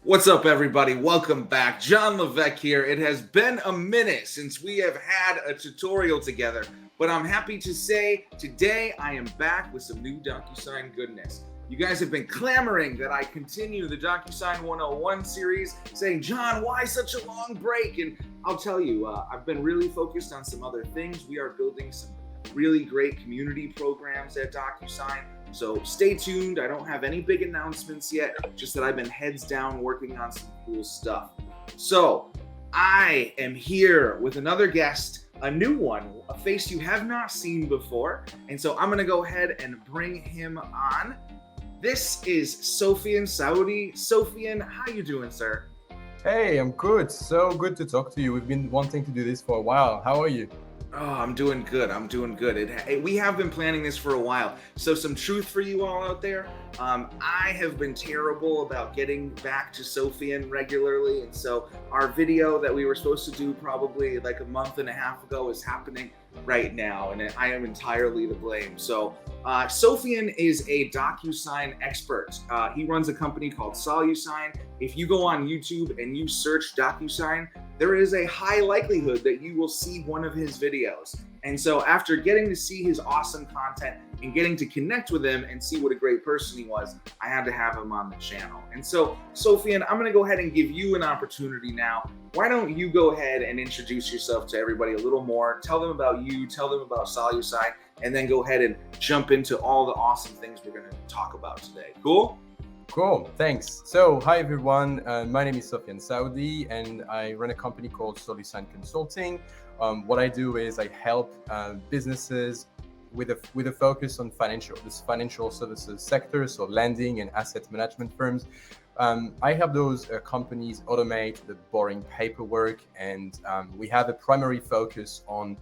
What's up, everybody? Welcome back. John Levesque here. It has been a minute since we have had a tutorial together, but I'm happy to say today I am back with some new DocuSign goodness. You guys have been clamoring that I continue the DocuSign 101 series, saying, John, why such a long break? And I'll tell you, I've been really focused on some other things. We are building some really great community programs at DocuSign. So stay tuned. I don't have any big announcements yet, just that I've been heads down working on some cool stuff. So I am here with another guest, a new one, a face you have not seen before. And so I'm going to go ahead and bring him on. This is Sofian Saoudi. Sofian, how you doing, sir? Hey, I'm good. So good to talk to you. We've been wanting to do this for a while. How are you? Oh, I'm doing good. We have been planning this for a while. So some truth for you all out there. I have been terrible about getting back to Sofian regularly. And so our video that we were supposed to do probably like a month and a half ago is happening right now. And I am entirely to blame. So Sofian is a DocuSign expert. He runs a company called SoluSign. If you go on YouTube and you search DocuSign, there is a high likelihood that you will see one of his videos. And so after getting to see his awesome content and getting to connect with him and see what a great person he was, I had to have him on the channel. And so, Sofian, I'm gonna go ahead and give you an opportunity now. Why don't you go ahead and introduce yourself to everybody a little more, tell them about you, tell them about SoluSign, and then go ahead and jump into all the awesome things we're gonna talk about today. Cool? Cool, thanks. So, hi everyone. My name is Sofian Saoudi, and I run a company called SoluSign Consulting. What I do is I help businesses with a focus on financial services sector, so lending and asset management firms. I help those companies automate the boring paperwork, and we have a primary focus on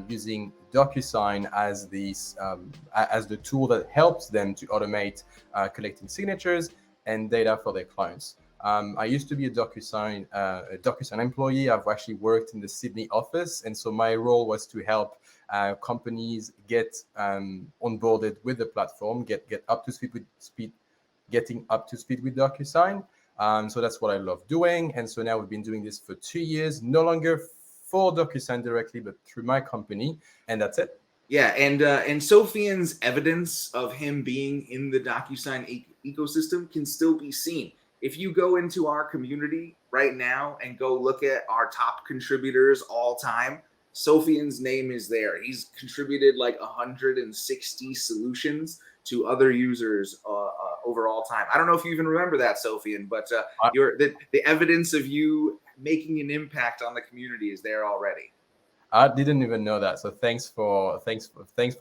using DocuSign as the tool that helps them to automate collecting signatures and data for their clients. I used to be a DocuSign employee. I've actually worked in the Sydney office, and so my role was to help companies get onboarded with the platform, get up to speed with DocuSign. So that's what I love doing, and so now we've been doing this for 2 years, no longer for DocuSign directly, but through my company, and that's it. Yeah, and Sofian's evidence of him being in the DocuSign ecosystem can still be seen. If you go into our community right now and go look at our top contributors all time, Sofian's name is there. He's contributed like 160 solutions to other users over all time. I don't know if you even remember that, Sofian, but the evidence of you making an impact on the community is there already. I didn't even know that, so thanks for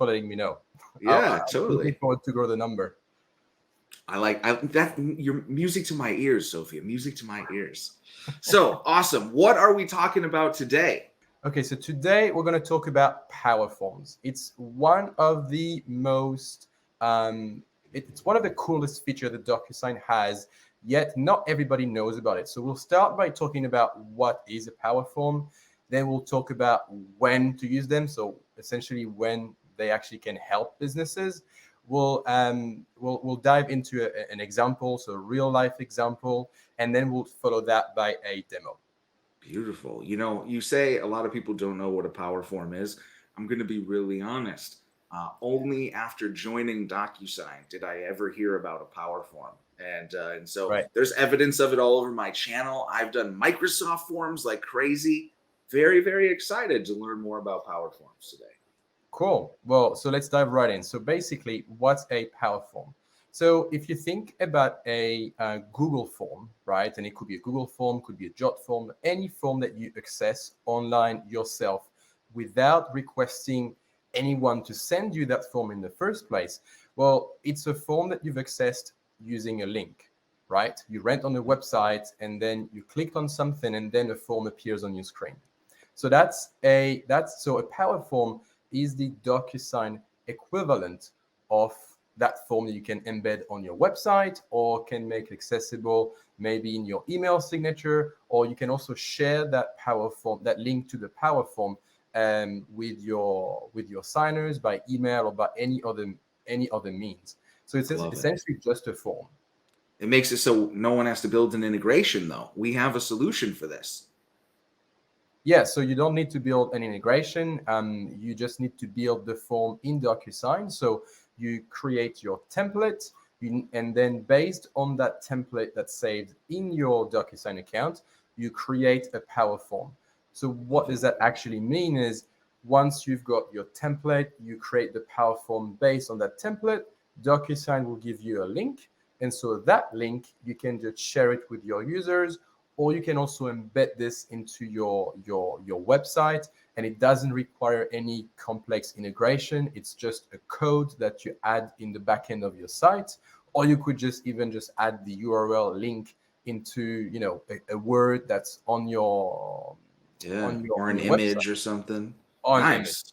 letting me know. Yeah, totally. Looking forward to grow the number. I like that. Your music to my ears, Sophia. Music to my ears. So awesome. What are we talking about today? Okay, so today we're going to talk about PowerForms. It's one of the most, it's one of the coolest features that DocuSign has, yet not everybody knows about it. So we'll start by talking about what is a PowerForm. Then we'll talk about when to use them. So essentially when they actually can help businesses. We'll dive into an example, so a real life example, and then we'll follow that by a demo. Beautiful. You know, you say a lot of people don't know what a PowerForm is. I'm going to be really honest. Only after joining DocuSign did I ever hear about a PowerForm. And so Right. There's evidence of it all over my channel. I've done Microsoft forms like crazy. Very, very excited to learn more about PowerForms today. Cool. Well, so let's dive right in. So basically, what's a PowerForm? So if you think about a Google form, right, and it could be a Google form, could be a Jot form, any form that you access online yourself without requesting anyone to send you that form in the first place, well, it's a form that you've accessed using a link, right? You went on the website and then you clicked on something and then a form appears on your screen. So a PowerForm is the DocuSign equivalent of that form that you can embed on your website or can make accessible maybe in your email signature, or you can also share that PowerForm, that link to the PowerForm with your signers by email or by any other means. So it's essentially just a form. It makes it so no one has to build an integration, though. We have a solution for this. Yeah, so you don't need to build an integration. You just need to build the form in DocuSign. So you create your template, and then based on that template that's saved in your DocuSign account, you create a PowerForm. So what does that actually mean is once you've got your template, you create the PowerForm based on that template. DocuSign will give you a link. And so that link, you can just share it with your users, or you can also embed this into your website, and it doesn't require any complex integration. It's just a code that you add in the backend of your site, or you could just add the URL link into a word that's on your Yeah, or an website, image or something. on image. Nice.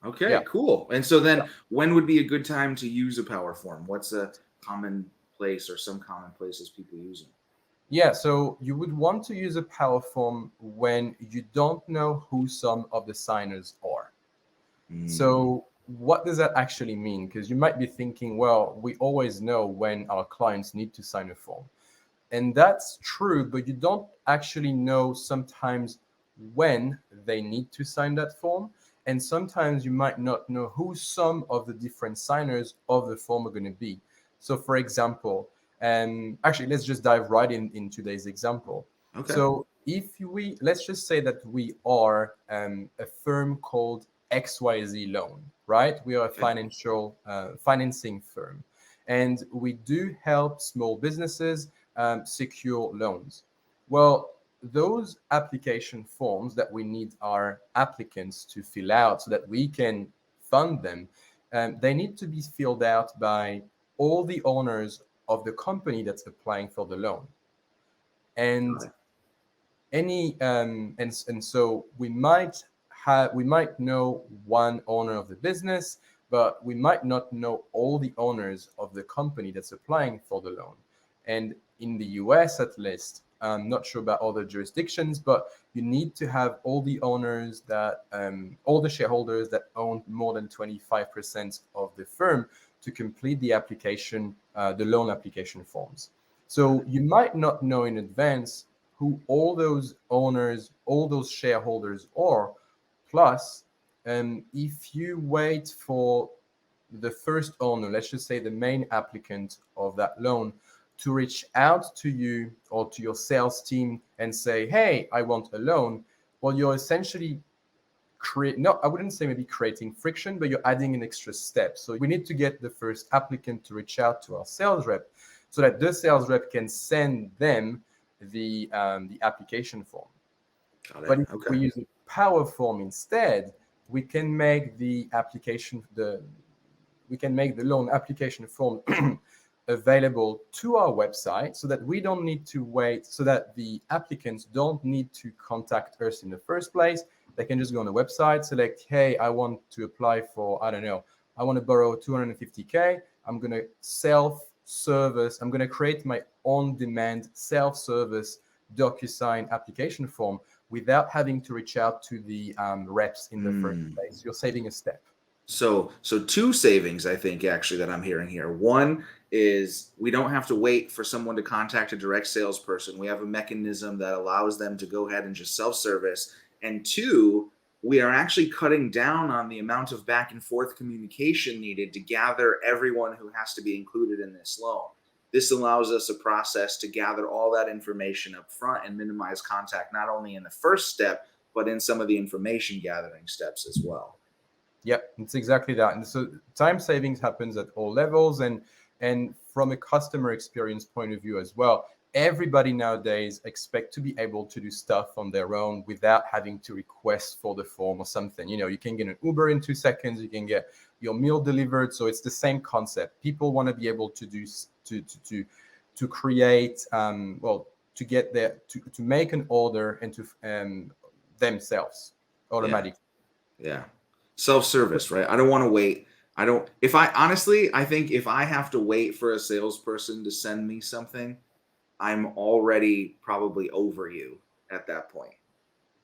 Okay, Yeah. cool. And so then when would be a good time to use a power form? What's a common place or some common places people use them? Yeah, so you would want to use a PowerForm when you don't know who some of the signers are. Mm, So what does that actually mean? Because you might be thinking, well, we always know when our clients need to sign a form. And that's true, but you don't actually know sometimes when they need to sign that form. And sometimes you might not know who some of the different signers of the form are going to be. So, for example, actually, let's just dive right in today's example. okay. So, if let's just say that we are a firm called XYZ Loan, right? We are a Okay. financing firm, and we do help small businesses secure loans. Well, those application forms that we need our applicants to fill out so that we can fund them, they need to be filled out by all the owners of the company that's applying for the loan. Got And it. so we might know one owner of the business, but we might not know all the owners of the company that's applying for the loan. And in the US, at least, I'm not sure about other jurisdictions, but you need to have all the owners all the shareholders that own more than 25% of the firm to complete the loan application forms. Got So it. you might not know in advance who all those owners, all those shareholders are. Plus, if you wait for the first owner, let's just say the main applicant of that loan, to reach out to you or to your sales team and say, hey, I want a loan, well, you're essentially no, I wouldn't say maybe creating friction, but you're adding an extra step. So we need to get the first applicant to reach out to our sales rep so that the sales rep can send them the application form. Got it. But if Okay. we use a power form instead, we can make the loan application form available to our website so that we don't need to wait, so that the applicants don't need to contact us in the first place. They can just go on the website, select, hey, I want to apply for, I don't know, I want to borrow 250K. I'm going to I'm going to create my on demand self-service DocuSign application form without having to reach out to the reps in the first Mm. place. You're saving a step. So two savings I think actually that I'm hearing here. One is we don't have to wait for someone to contact a direct salesperson. We have a mechanism that allows them to go ahead and just self-service. And two, we are actually cutting down on the amount of back and forth communication needed to gather everyone who has to be included in this loan. This allows us a process to gather all that information up front and minimize contact not only in the first step, but in some of the information gathering steps as well. Yep, it's exactly that. And so time savings happens at all levels, and from a customer experience point of view as well. Everybody nowadays expect to be able to do stuff on their own without having to request for the form or something. You can get an Uber in 2 seconds, you can get your meal delivered. So it's the same concept. People want to be able to do to create to get there to make an order and to themselves Yeah. automatically. Yeah. Self-service, right? I don't want to wait. I don't if I honestly, I think if I have to wait for a salesperson to send me something, I'm already probably over you at that point.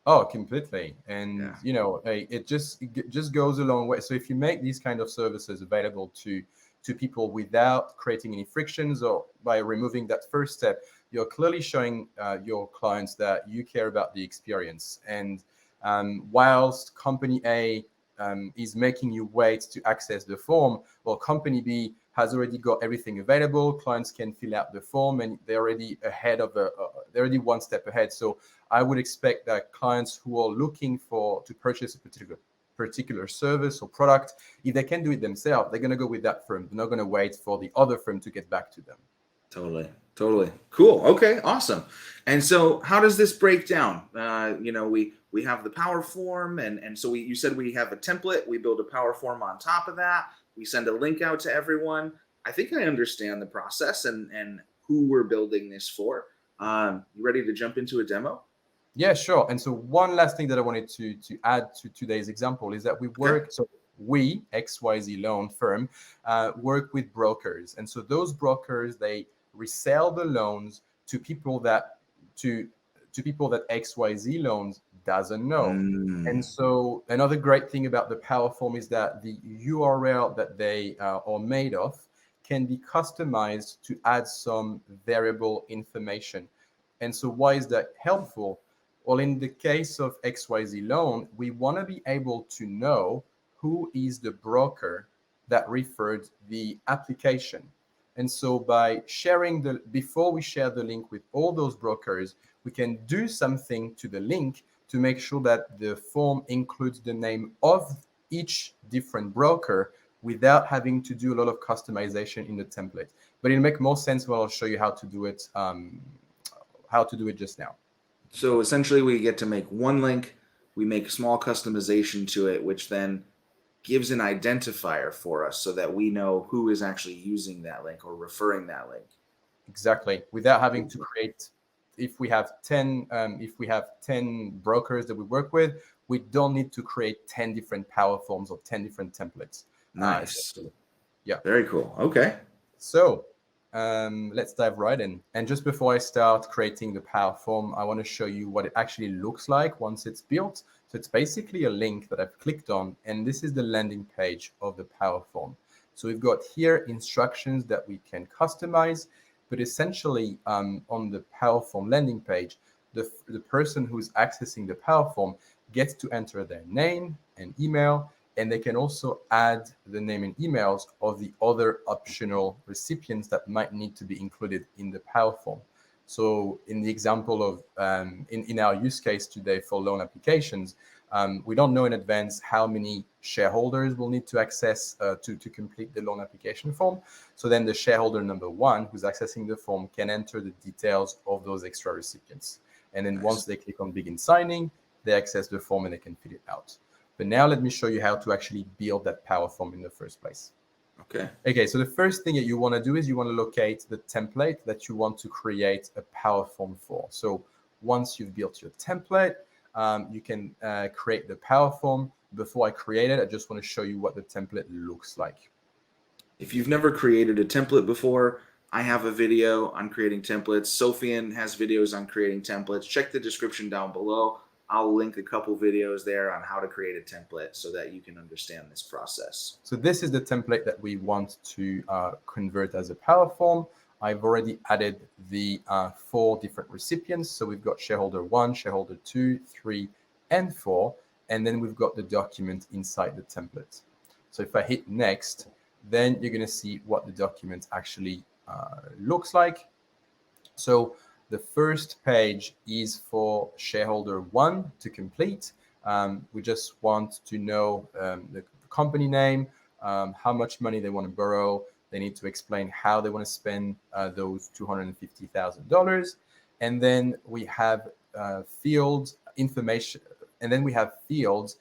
Oh, completely. And Yeah. it just goes a long way. So if you make these kind of services available to to people without creating any frictions, or by removing that first step, you're clearly showing your clients that you care about the experience. And whilst company A is making you wait to access the form, well, company B has already got everything available. Clients can fill out the form, and they're already they're already one step ahead. So I would expect that clients who are looking to purchase a particular service or product, if they can do it themselves, they're going to go with that firm. They're not going to wait for the other firm to get back to them. Totally. Cool. Okay, awesome. And so how does this break down? We have the PowerForm, and so you said we have a template. We build a PowerForm on top of that. We send a link out to everyone. I think I understand the process and who we're building this for. You ready to jump into a demo? Yeah, sure. And so one last thing that I wanted to add to today's example is that we, XYZ loan firm, work with brokers. And so those brokers, they resell the loans to people that XYZ loans doesn't know. And so another great thing about the PowerForm is that the URL that they are made of can be customized to add some variable information. And so why is that helpful? Well, in the case of XYZ loan, we want to be able to know who is the broker that referred the application. And so by before we share the link with all those brokers, we can do something to the link to make sure that the form includes the name of each different broker without having to do a lot of customization in the template. But it'll make more sense when I'll show you how to do it just now. So essentially we get to make one link, we make small customization to it, which then gives an identifier for us so that we know who is actually using that link or referring that link. Exactly. Without having to create, if we have 10 brokers that we work with, we don't need to create 10 different PowerForms or 10 different templates. Nice. Yeah. Very cool. Okay. So let's dive right in. And just before I start creating the PowerForm, I want to show you what it actually looks like once it's built. So it's basically a link that I've clicked on, and this is the landing page of the PowerForm. So we've got here instructions that we can customize, but essentially on the PowerForm landing page, the person who's accessing the PowerForm gets to enter their name and email, and they can also add the name and emails of the other optional recipients that might need to be included in the PowerForm. So in the example of, in our use case today for loan applications, we don't know in advance how many shareholders will need to access to complete the loan application form. So then the shareholder number one who's accessing the form can enter the details of those extra recipients. And then once they click on begin signing, they access the form and they can fill it out. But now let me show you how to actually build that PowerForm in the first place. Okay, so the first thing that you want to do is you want to locate the template that you want to create a PowerForm for. So once you've built your template, you can create the PowerForm. Before I create it, I just want to show you what the template looks like. If you've never created a template before, I have a video on creating templates. Sofian has videos on creating templates. Check the description down below. I'll link a couple videos there on how to create a template so that you can understand this process. So this is the template that we want to convert as a PowerForm. I've already added the 4 different recipients. So we've got shareholder 1, shareholder 2, 3, and 4. And then we've got the document inside the template. So if I hit next, then you're going to see what the document actually looks like. So the first page is for shareholder 1 to complete. We just want to know the company name, how much money they want to borrow. They need to explain how they want to spend those $250,000. And then we have fields information. And then we have fields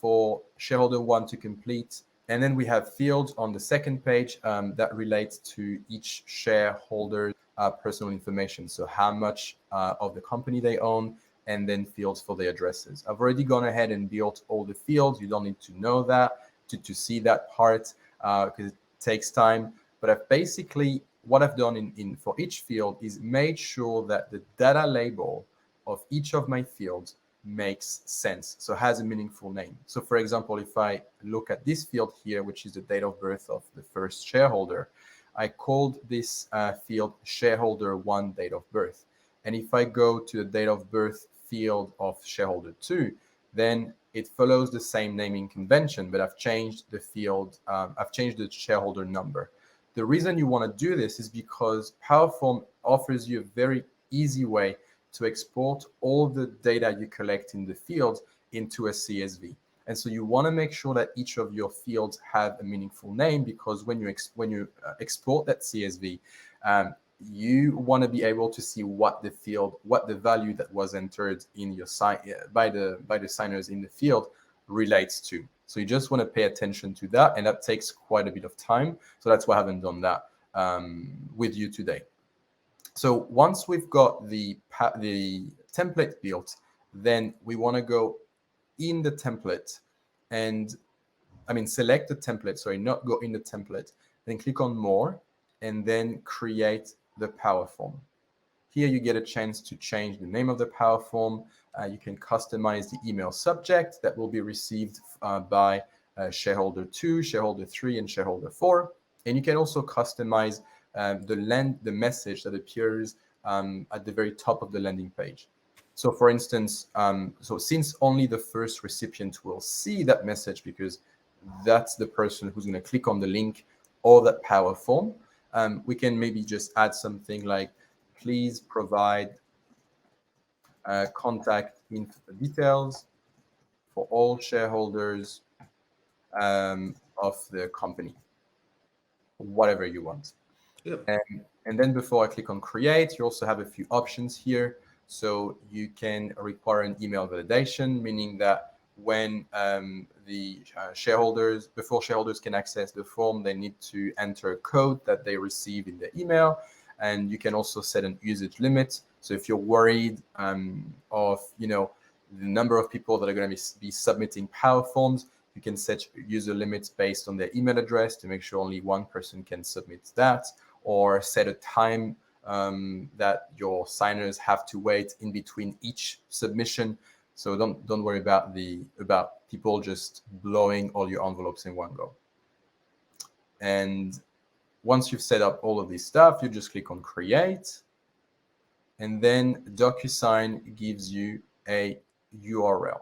for shareholder 1 to complete. And then we have fields on the second page that relate to each shareholder personal information. So how much of the company they own, and then fields for the addresses. I've already gone ahead and built all the fields. You don't need to know that to see that part because it takes time. But I've basically, what I've done for each field is made sure that the data label of each of my fields makes sense, so has a meaningful name. So for example, if I look at this field here, which is the date of birth of the first shareholder, I called this field shareholder 1 date of birth. And if I go to the date of birth field of shareholder 2, then it follows the same naming convention, but I've changed the field, I've changed the shareholder number. The reason you want to do this is because PowerForm offers you a very easy way to export all the data you collect in the fields into a CSV. And so you want to make sure that each of your fields have a meaningful name, because when you export that CSV, you want to be able to see what the value that was entered in your by the signers in the field relates to. So you just want to pay attention to that, and that takes quite a bit of time. So that's why I haven't done that with you today. So once we've got the template built, then we want to go in the template and select the template, sorry, not go in the template, then click on more and then create the PowerForm. Here you get a chance to change the name of the PowerForm. You can customize the email subject that will be received by shareholder 2, shareholder 3, and shareholder 4. And you can also customize the message that appears at the very top of the landing page. So for instance, so since only the first recipient will see that message, because that's the person who's going to click on the link or that PowerForm, we can maybe just add something like, please provide contact details for all shareholders of the company, whatever you want. Yep. And then before I click on create, you also have a few options here. So you can require an email validation, meaning that when before shareholders can access the form, they need to enter a code that they receive in the email. And you can also set an usage limit. So if you're worried of the number of people that are going to be submitting PowerForms, you can set user limits based on their email address to make sure only one person can submit that, or set a time that your signers have to wait in between each submission. So don't worry about people just blowing all your envelopes in one go. And once you've set up all of this stuff, you just click on create, and then DocuSign gives you a URL.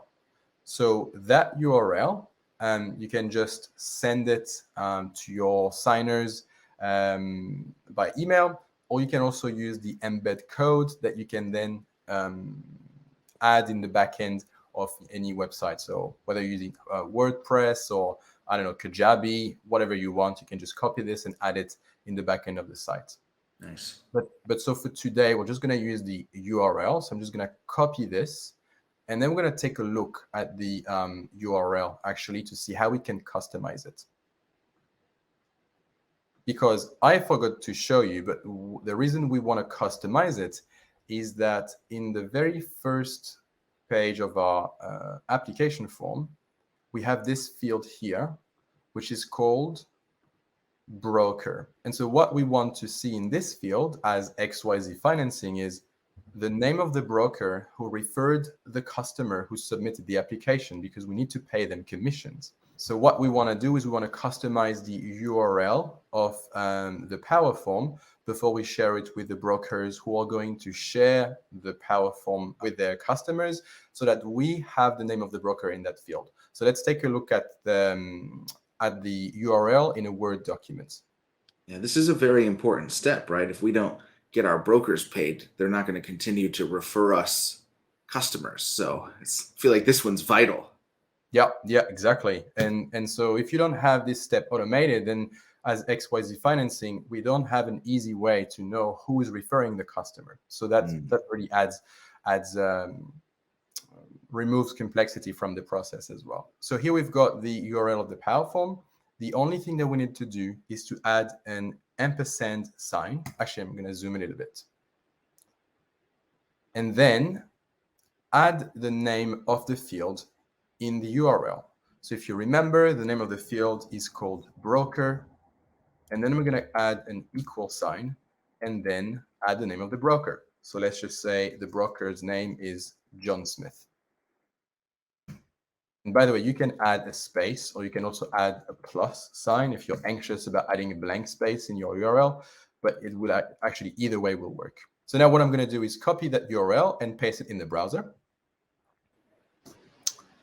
So that URL, you can just send it to your signers by email, or you can also use the embed code that you can then add in the backend of any website. So whether you're using WordPress or Kajabi, whatever you want, you can just copy this and add it in the backend of the site. Nice. But so for today, we're just going to use the URL. So I'm just going to copy this, and then we're going to take a look at the URL actually to see how we can customize it. Because I forgot to show you, but the reason we want to customize it is that in the very first page of our application form, we have this field here, which is called broker. And so what we want to see in this field as XYZ Financing is the name of the broker who referred the customer who submitted the application, because we need to pay them commissions. So what we want to do is we want to customize the URL of the PowerForm before we share it with the brokers who are going to share the PowerForm with their customers, so that we have the name of the broker in that field. So let's take a look at the URL in a Word document. Yeah, this is a very important step, right? If we don't get our brokers paid, they're not going to continue to refer us customers. So I feel like this one's vital. Yeah, exactly. And so if you don't have this step automated, then as XYZ Financing, we don't have an easy way to know who is referring the customer. So that really removes complexity from the process as well. So here we've got the URL of the PowerForm. The only thing that we need to do is to add an ampersand sign. Actually, I'm going to zoom in a little bit. And then add the name of the field in the URL. So if you remember, the name of the field is called broker. And then we're going to add an equal sign and then add the name of the broker. So let's just say the broker's name is John Smith. And by the way, you can add a space, or you can also add a plus sign if you're anxious about adding a blank space in your URL, but it will actually either way will work. So now what I'm going to do is copy that URL and paste it in the browser.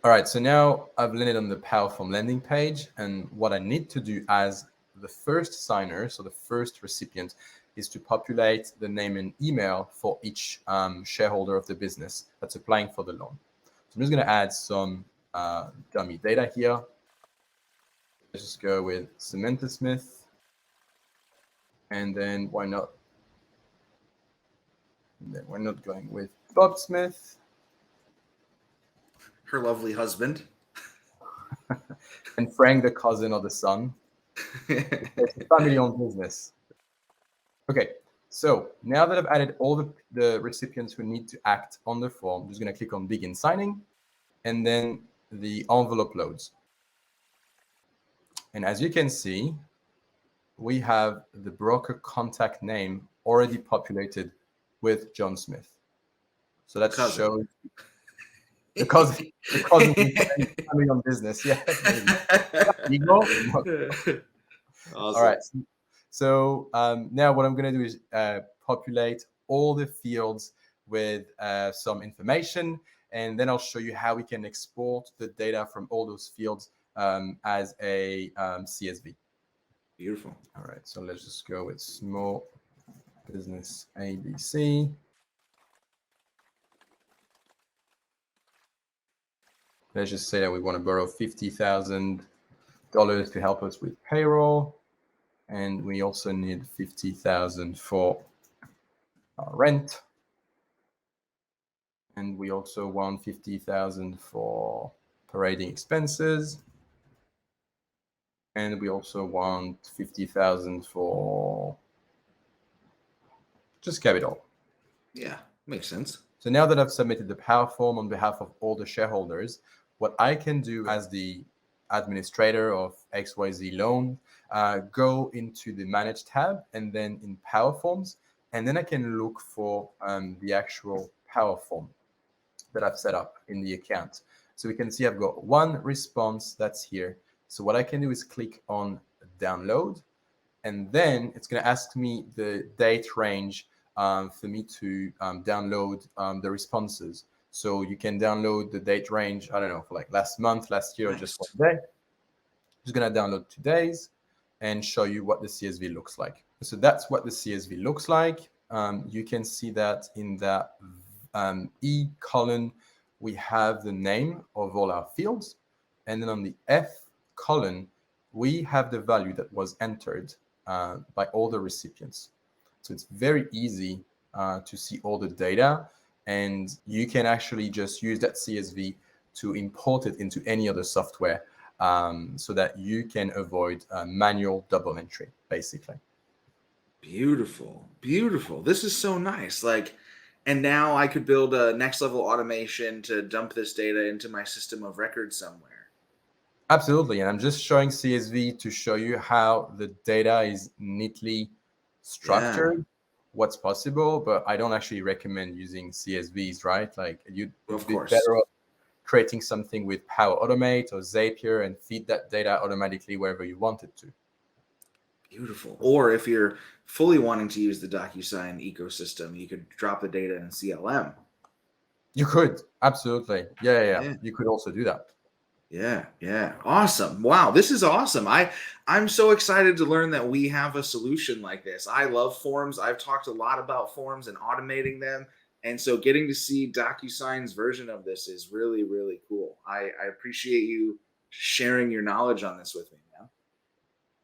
All right, so now I've landed on the PowerForm landing page, and what I need to do as the first signer, so the first recipient, is to populate the name and email for each shareholder of the business that's applying for the loan. So I'm just going to add some dummy data here. Let's just go with Samantha Smith, and then why not? And then we're not going with Bob Smith. Her lovely husband. And Frank, the cousin or the son. It's a family-owned business. Okay, so now that I've added all the recipients who need to act on the form, I'm just going to click on Begin Signing, and then the envelope loads. And as you can see, we have the broker contact name already populated with John Smith. So that shows the cousin coming on business. Yeah. Awesome. All right. So now what I'm going to do is populate all the fields with some information, and then I'll show you how we can export the data from all those fields as a CSV. Beautiful. All right, so let's just go with small business ABC. Let's just say that we want to borrow $50,000 to help us with payroll, and we also need $50,000 for our rent, and we also want $50,000 for parading expenses, and we also want $50,000 for just capital. Yeah, makes sense. So now that I've submitted the PowerForm on behalf of all the shareholders, what I can do as the administrator of XYZ loan, go into the Manage tab and then in PowerForms, and then I can look for the actual PowerForm that I've set up in the account. So we can see I've got one response that's here. So what I can do is click on download, and then it's going to ask me the date range for me to download the responses. So you can download the date range, I don't know, for like last month, last year, or just one day. I'm just going to download today's and show you what the CSV looks like. So that's what the CSV looks like. You can see that in that E column, we have the name of all our fields. And then on the F column, we have the value that was entered by all the recipients. So it's very easy to see all the data, and you can actually just use that CSV to import it into any other software so that you can avoid manual double entry, basically. Beautiful, beautiful. This is so nice. And now I could build a next level automation to dump this data into my system of record somewhere. Absolutely. And I'm just showing CSV to show you how the data is neatly structured, what's possible, but I don't actually recommend using CSVs, right? Like you'd be better off creating something with Power Automate or Zapier and feed that data automatically wherever you want it to. Beautiful. Or if you're fully wanting to use the DocuSign ecosystem, you could drop the data in CLM. You could, absolutely. Yeah. You could also do that. Yeah. Awesome. Wow, this is awesome. I'm so excited to learn that we have a solution like this. I love forms. I've talked a lot about forms and automating them. And so getting to see DocuSign's version of this is really, really cool. I appreciate you sharing your knowledge on this with me, man.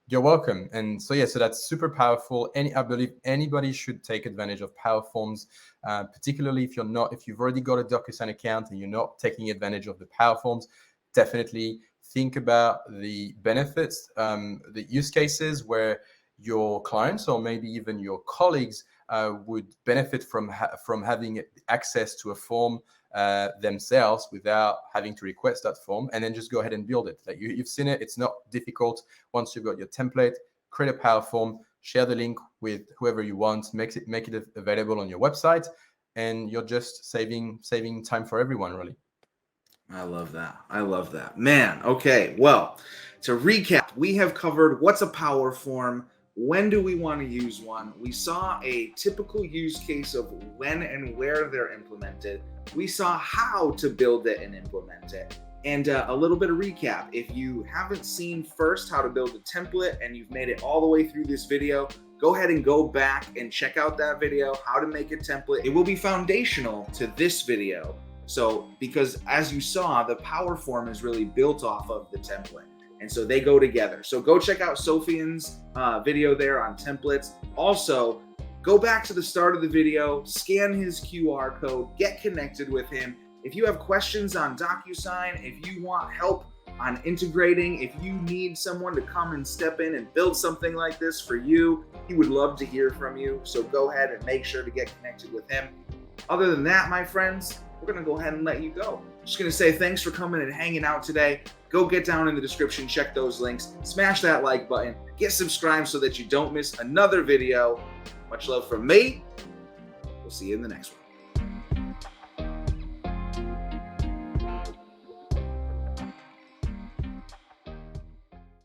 You're welcome. And so that's super powerful. I believe anybody should take advantage of PowerForms, particularly if you've already got a DocuSign account and you're not taking advantage of the PowerForms. Definitely think about the benefits, the use cases where your clients or maybe even your colleagues would benefit from having access to a form themselves without having to request that form, and then just go ahead and build it. Like you've seen it, it's not difficult. Once you've got your template, create a PowerForm, share the link with whoever you want, make it available on your website, and you're just saving time for everyone, really. I love that. I love that. Man, okay. Well, to recap, we have covered what's a power form, when do we want to use one. We saw a typical use case of when and where they're implemented. We saw how to build it and implement it. And a little bit of recap. If you haven't seen first how to build a template and you've made it all the way through this video, go ahead and go back and check out that video, how to make a template. It will be foundational to this video. So, because as you saw, the power form is really built off of the template. And so they go together. So go check out Sofian's video there on templates. Also, go back to the start of the video, scan his QR code, get connected with him. If you have questions on DocuSign, if you want help on integrating, if you need someone to come and step in and build something like this for you, he would love to hear from you. So go ahead and make sure to get connected with him. Other than that, my friends, we're going to go ahead and let you go. Just going to say thanks for coming and hanging out today. Go get down in the description, check those links, smash that like button, get subscribed so that you don't miss another video. Much love from me. We'll see you in the next one.